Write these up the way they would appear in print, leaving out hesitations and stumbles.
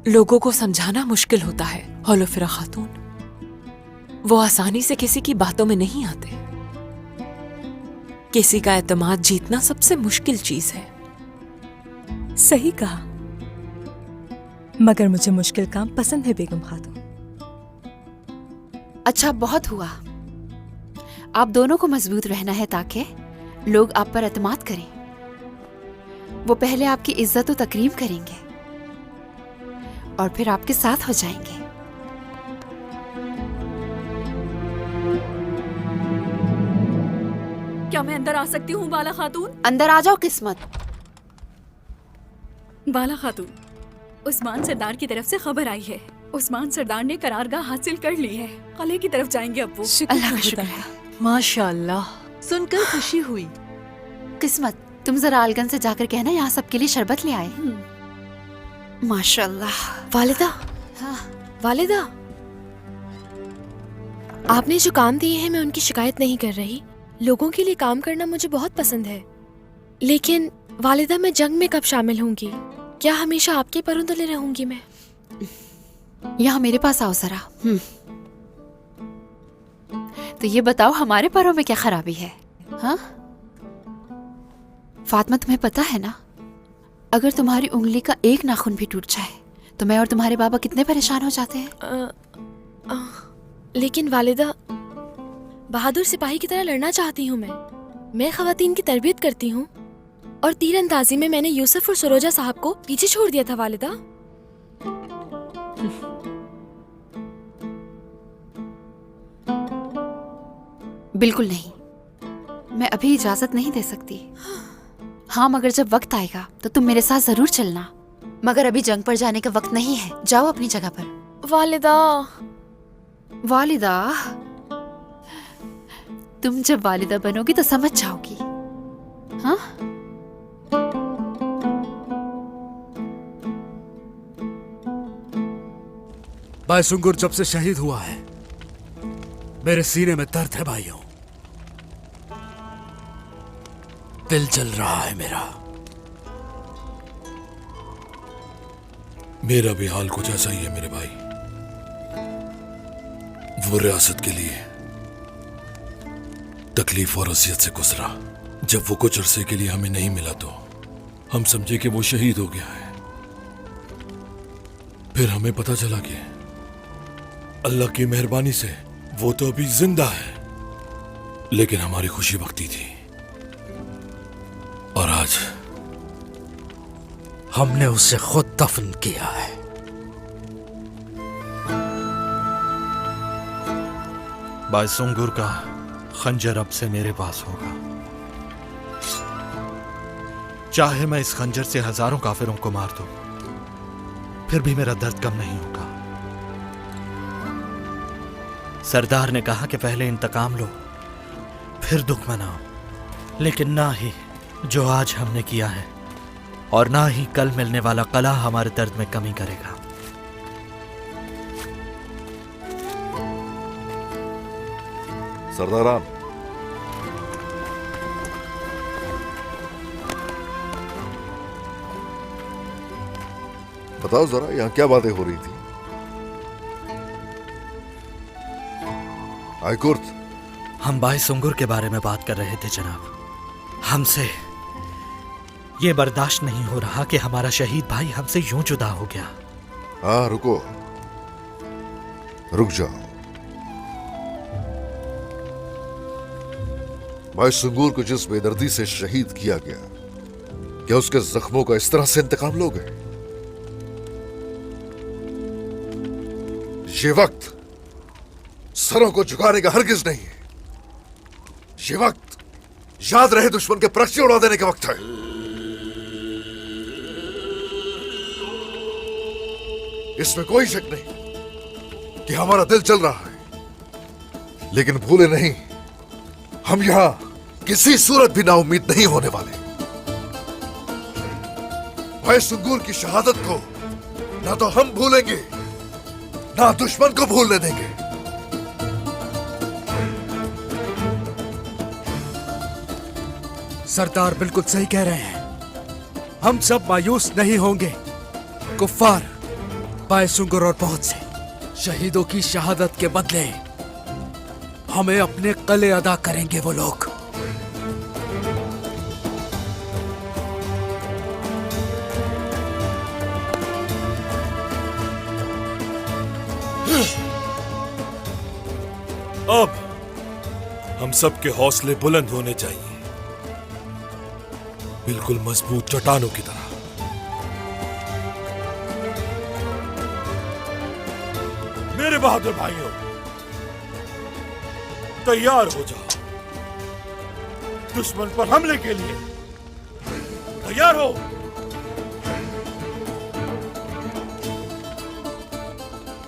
लोगों को समझाना मुश्किल होता है हौलफिरा खातून। वो आसानी से किसी की बातों में नहीं आते। किसी का एतमाद जीतना सबसे मुश्किल चीज है। सही कहा, मगर मुझे मुश्किल काम पसंद है बेगम खातून। अच्छा, बहुत हुआ। आप दोनों को मजबूत रहना है ताकि लोग आप पर एतमाद करें। वो पहले आपकी इज्जत और तकरीम करेंगे और फिर आपके साथ हो जाएंगे। क्या मैं अंदर आ सकती हूँ बाला खातून? अंदर आ जाओ किस्मत। बाला खातून, उस्मान सरदार की तरफ से खबर आई है। उस्मान सरदार ने करारगाह हासिल कर ली है। किले की तरफ जाएंगे अब वो। अल्लाह का शुक्र है। माशाअल्लाह, सुनकर खुशी हुई। किस्मत, तुम जरा अलगन से जाकर कहना यहाँ सबके लिए शरबत ले आए। माशाअल्लाह। वालिदा, हाँ। वालिदा, आपने जो काम दिए हैं मैं उनकी शिकायत नहीं कर रही। लोगों के लिए काम करना मुझे बहुत पसंद है, लेकिन वालिदा मैं जंग में कब शामिल होंगी? क्या हमेशा आपके परों तले रहूंगी मैं? यहाँ मेरे पास आओ जरा। तो ये बताओ, हमारे परों में क्या खराबी है? हाँ फातिमा, तुम्हें पता है ना, अगर तुम्हारी उंगली का एक नाखून भी टूट जाए तो मैं और तुम्हारे बाबा कितने परेशान हो जाते हैं। लेकिन वालिदा, बहादुर सिपाही की तरह लड़ना चाहती हूँ मैं खवातीन की तरबियत करती हूँ और तीरंदाजी में मैंने यूसुफ और सरोजा साहब को पीछे छोड़ दिया था वालिदा। बिल्कुल नहीं, मैं अभी इजाजत नहीं दे सकती। हाँ, मगर जब वक्त आएगा तो तुम मेरे साथ जरूर चलना। मगर अभी जंग पर जाने का वक्त नहीं है। जाओ अपनी जगह पर। वालिदा, वालिदा, तुम जब वालिदा बनोगी तो समझ जाओगी। हाँ, भाई सुंगुर जब से शहीद हुआ है मेरे सीने में दर्द है भाइयों। दिल जल रहा है मेरा। मेरा भी हाल कुछ ऐसा ही है मेरे भाई। वो रियासत के लिए तकलीफ और असियत से गुजरा। जब वो कुछ अरसे के लिए हमें नहीं मिला तो हम समझे कि वो शहीद हो गया है। फिर हमें पता चला कि अल्लाह की मेहरबानी से वो तो अभी जिंदा है, लेकिन हमारी खुशी वक्ती थी। और आज हमने उसे खुद दफन किया है। भाई सुंगुर का खंजर अब से मेरे पास होगा। चाहे मैं इस खंजर से हजारों काफिरों को मार दूं, फिर भी मेरा दर्द कम नहीं होगा। सरदार ने कहा कि पहले इंतकाम लो, फिर दुख मनाओ। लेकिन ना ही जो आज हमने किया है और ना ही कल मिलने वाला कला हमारे दर्द में कमी करेगा। सरदारान, बताओ जरा यहाँ क्या बातें हो रही थी? आयकुर्त, हम भाई सुंगुर के बारे में बात कर रहे थे जनाब। हमसे ये बर्दाश्त नहीं हो रहा कि हमारा शहीद भाई हमसे यूं जुदा हो गया। हाँ रुको, रुक जाओ। भाई सुंगूर को जिस बेदर्दी से शहीद किया गया, क्या उसके जख्मों का इस तरह से इंतकाम लोगे? ये वक्त सरों को झुकाने का हरगिज नहीं है। ये वक्त याद रहे दुश्मन के परक्षे उड़ा देने का वक्त है। इसमें कोई शक नहीं कि हमारा दिल चल रहा है, लेकिन भूले नहीं, हम यहां किसी सूरत भी नाउम्मीद नहीं होने वाले। भाई सुंगूर की शहादत को ना तो हम भूलेंगे, ना दुश्मन को भूलने देंगे। सरदार बिल्कुल सही कह रहे हैं। हम सब मायूस नहीं होंगे। कुफ्फार बायसुंगर और पहुंच से शहीदों की शहादत के बदले हमें अपने कले अदा करेंगे वो लोग। अब हम सबके हौसले बुलंद होने चाहिए, बिल्कुल मजबूत चट्टानों की तरह। मेरे बहादुर भाइयों, तैयार हो जाओ दुश्मन पर हमले के लिए। तैयार हो।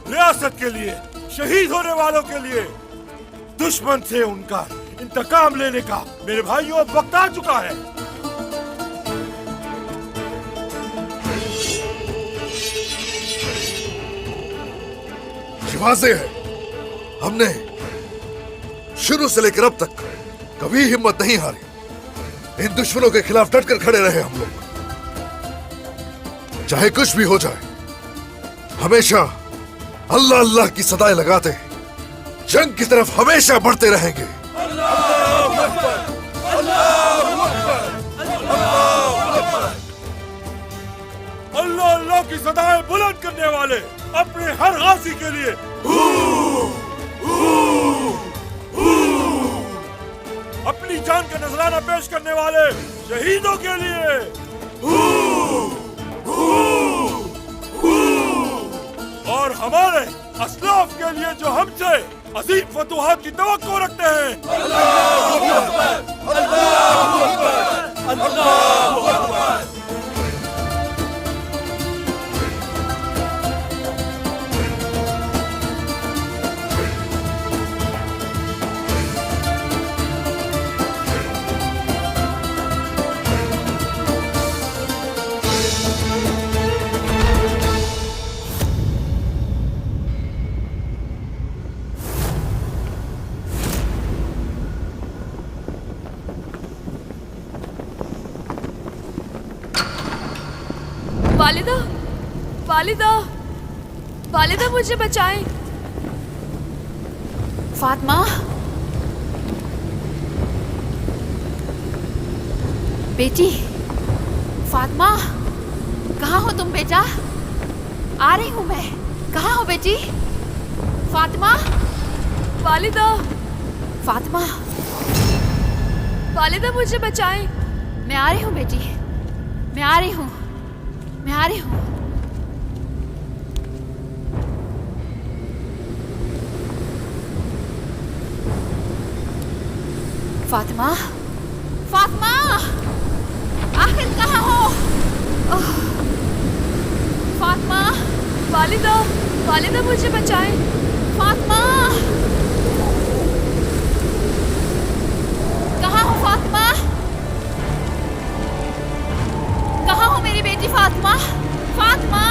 रियासत के लिए, शहीद होने वालों के लिए, दुश्मन से उनका इंतकाम लेने का मेरे भाइयों अब वक्त आ चुका है। वाज़ेह है, हमने शुरू से लेकर अब तक कभी हिम्मत नहीं हारी। इन दुश्मनों के खिलाफ डटकर खड़े रहे हम लोग। चाहे कुछ भी हो जाए, हमेशा अल्लाह अल्लाह की सदाएं लगाते जंग की तरफ हमेशा बढ़ते रहेंगे। अल्लाह अल्लाह की सदाएं बुलंद करने वाले अपने हर गाजी के लिए अपनी जान का नजराना पेश करने वाले शहीदों के लिए और हमारे असलाफ के लिए जो हमसे अजीम फतूहात की तवक्को रखते हैं। अल्लाहू अकबर, अल्लाहू अकबर, अल्लाहू अकबर। वालिदा, वालिदा, वालिदा मुझे बचाएं। फातिमा, बेटी फातिमा, कहाँ हो तुम बेटा? आ रही हूँ मैं। कहाँ हो बेटी? फातिमा, वालिदा, फातिमा, वालिदा मुझे बचाएं। मैं आ रही हूँ बेटी, मैं आ रही हूँ, मैं आ रही हूँ। फातिमा, फातिमा, आखिर कहाँ हो? फातिमा, वालिदा, वालिदा मुझे बचाएं। फातिमा, कहाँ हो फातिमा? कहाँ हो मेरी बेटी फातिमा? फातिमा,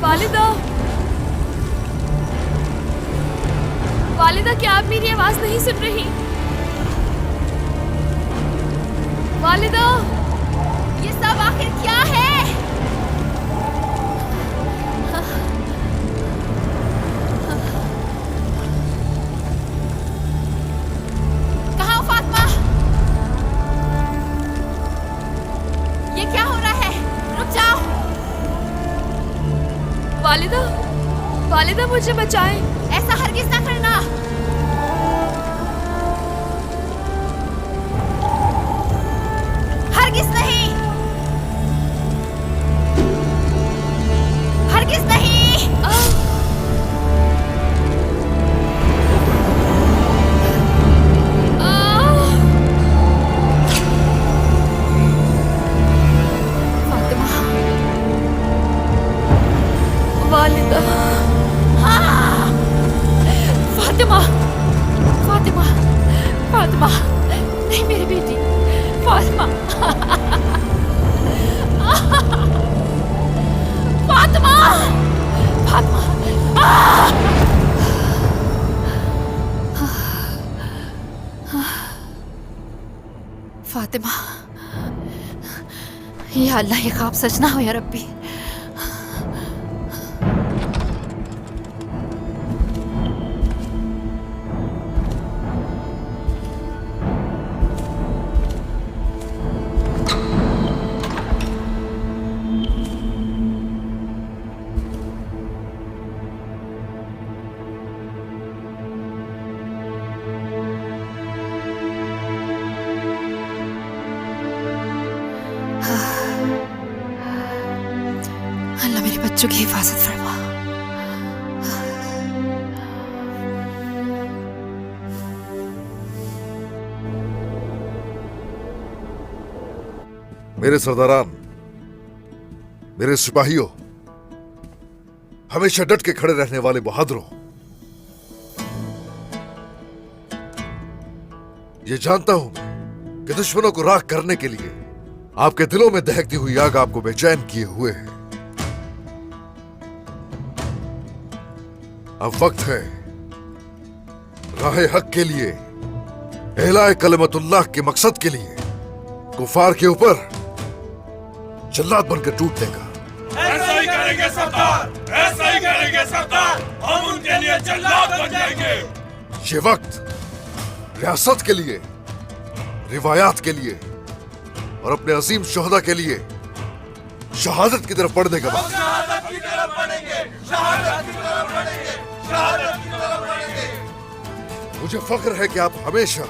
वालिदा, वालिदा, क्या आप मेरी आवाज नहीं सुन रही? वालिदा, ये सब आखिर क्या है? कहाँ हो फातिमा? ये क्या हो रहा है? रुक जाओ। वालिदा, वालिदा मुझे बचाएं। ऐसा हरगिज ना करना। हरगिज नहीं, हरगिज नहीं। फातिमा, वालिदा, फातिमा, फातिमा, फातिमा, नहीं मेरी बेटी, फातिमा, फातिमा, फातिमा, फातिमा, या अल्लाह ये ख्वाब सच ना हो या रब्बी। बच्चों की हिफाजत फरमा। मेरे सरदारान, मेरे सिपाहियों, हमेशा डट के खड़े रहने वाले बहादुरों, ये जानता हूं कि दुश्मनों को राख करने के लिए आपके दिलों में दहकती हुई आग आपको बेचैन किए हुए है। अब वक्त है राहे हक के लिए, एलाए कलमतुल्लाह के मकसद के लिए कुफार के ऊपर जल्लाद बनकर टूटने का। ऐसा ही करेंगे सरदार, ऐसा ही करेंगे सरदार, हम उनके लिए जल्लाद बन जाएंगे। ये वक्त रियासत के लिए, रिवायात के लिए और अपने अजीम शोहदा के लिए शहादत की तरफ बढ़ने का वक्त। शहादत की तरफ बढ़ेंगे, शहादत की तरफ बढ़ेंगे, शहादत की तरफ बढ़ेंगे। मुझे फख्र है कि आप हमेशा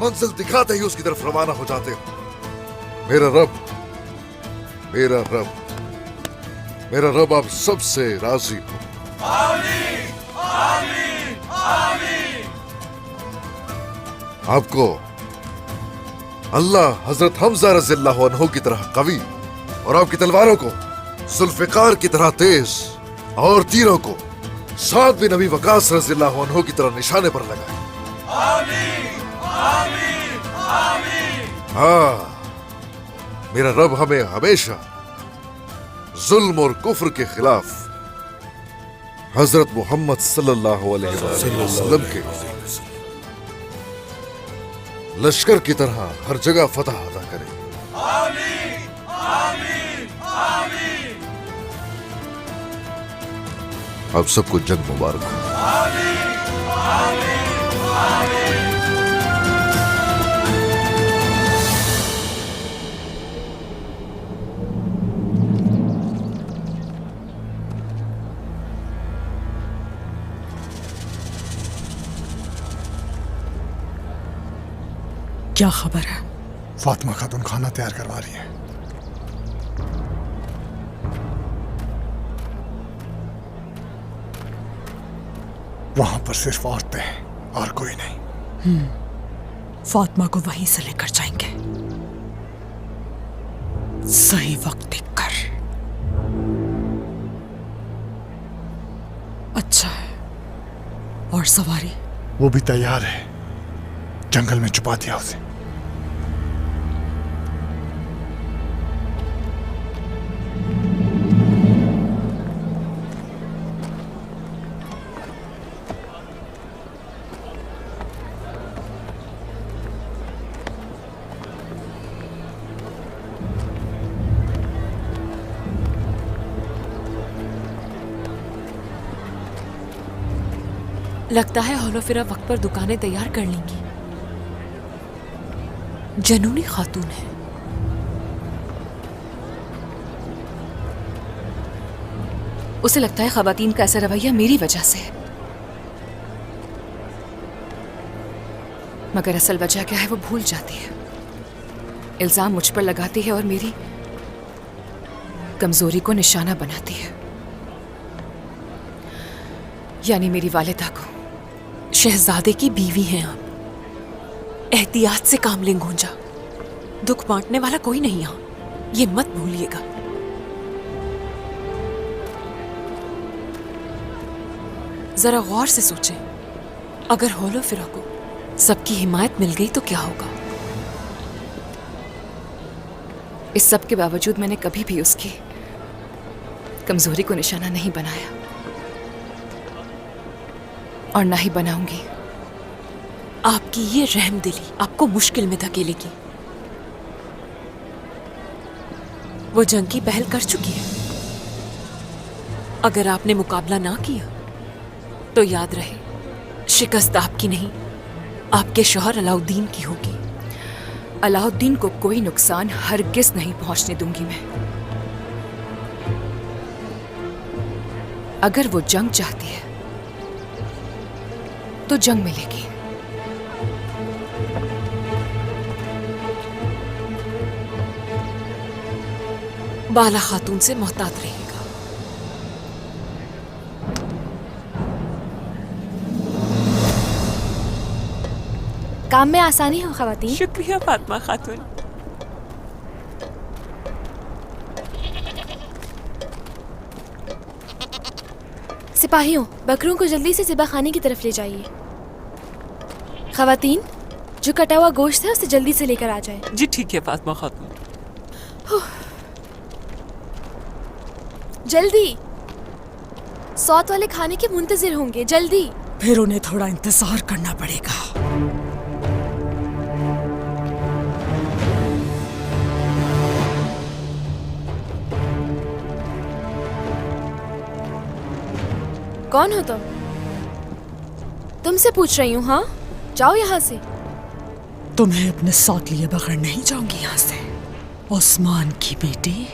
मंजिल दिखाते ही उसकी तरफ रवाना हो जाते हो। मेरा रब, मेरा रब, मेरा रब आप सबसे राजी हो। आमीन, आमीन, आमीन। आपको अल्लाह हजरत हमजा रज़ियल्लाहु अन्हु की तरह कवी और आपकी तलवारों को जुल्फ़िकार की तरह तेज और तीरों को साद बिन नबी वकास रज़ियल्लाहु अन्हु की तरह निशाने पर लगाए। आमीन, आमीन, आमीन। हाँ, मेरा रब हमें हमेशा जुल्म और कुफ्र के खिलाफ हजरत मोहम्मद सल्लल्लाहु अलैहि वसल्लम के लश्कर की तरह हर जगह फतह अता करे। आमीन, आमीन, आमीन। आप सबको जंग मुबारक हो। आमीन, आमीन, आमीन। क्या खबर है? फातिमा खातून खाना तैयार करवा रही है। वहां पर सिर्फ औरतें हैं और कोई नहीं। फातिमा को वहीं से लेकर जाएंगे, सही वक्त देखकर। अच्छा है। और सवारी? वो भी तैयार है, जंगल में छुपा दिया उसे। लगता है होलोफिरा वक्त पर दुकानें तैयार कर लेंगी। जनूनी खातून है। उसे लगता है खवातीन का ऐसा रवैया मेरी वजह से है, मगर असल वजह क्या है वो भूल जाती है। इल्जाम मुझ पर लगाती है और मेरी कमजोरी को निशाना बनाती है, यानी मेरी वालिदा को। शहजादे की बीवी हैं आप, एहतियात से काम लें गूंजा। दुख बांटने वाला कोई नहीं यहां, ये मत भूलिएगा। जरा गौर से सोचें, अगर होलोफिरा को सबकी हिमायत मिल गई तो क्या होगा? इस सब के बावजूद मैंने कभी भी उसकी कमजोरी को निशाना नहीं बनाया और ना ही बनाऊंगी। आपकी ये रहमदिली आपको मुश्किल में धकेलेगी। वो जंग की पहल कर चुकी है। अगर आपने मुकाबला ना किया तो याद रहे, शिकस्त आपकी नहीं, आपके शौहर अलाउद्दीन की होगी। अलाउद्दीन को कोई नुकसान हरगिज नहीं पहुंचने दूंगी मैं। अगर वो जंग चाहती है तो जंग मिलेगी। बाला खातून से मोहतात रहेगा। काम में आसानी हो खवातीन। शुक्रिया फातिमा खातून। सिपाहियों, बकरों को जल्दी से ज़िबा खाने की तरफ ले जाइए। खवातीन, जो कटा हुआ गोश्त है उसे जल्दी से लेकर आ जाए। जी ठीक है फातिमा खातून। जल्दी, सौत वाले खाने के मुंतजिर होंगे, जल्दी। फिर उन्हें थोड़ा इंतजार करना पड़ेगा। कौन हो तुम? तुमसे पूछ रही हूँ। हाँ, जाओ यहाँ से। तुम्हें अपने साथ लिए बगैर नहीं जाऊंगी यहाँ से। उस्मान की बेटी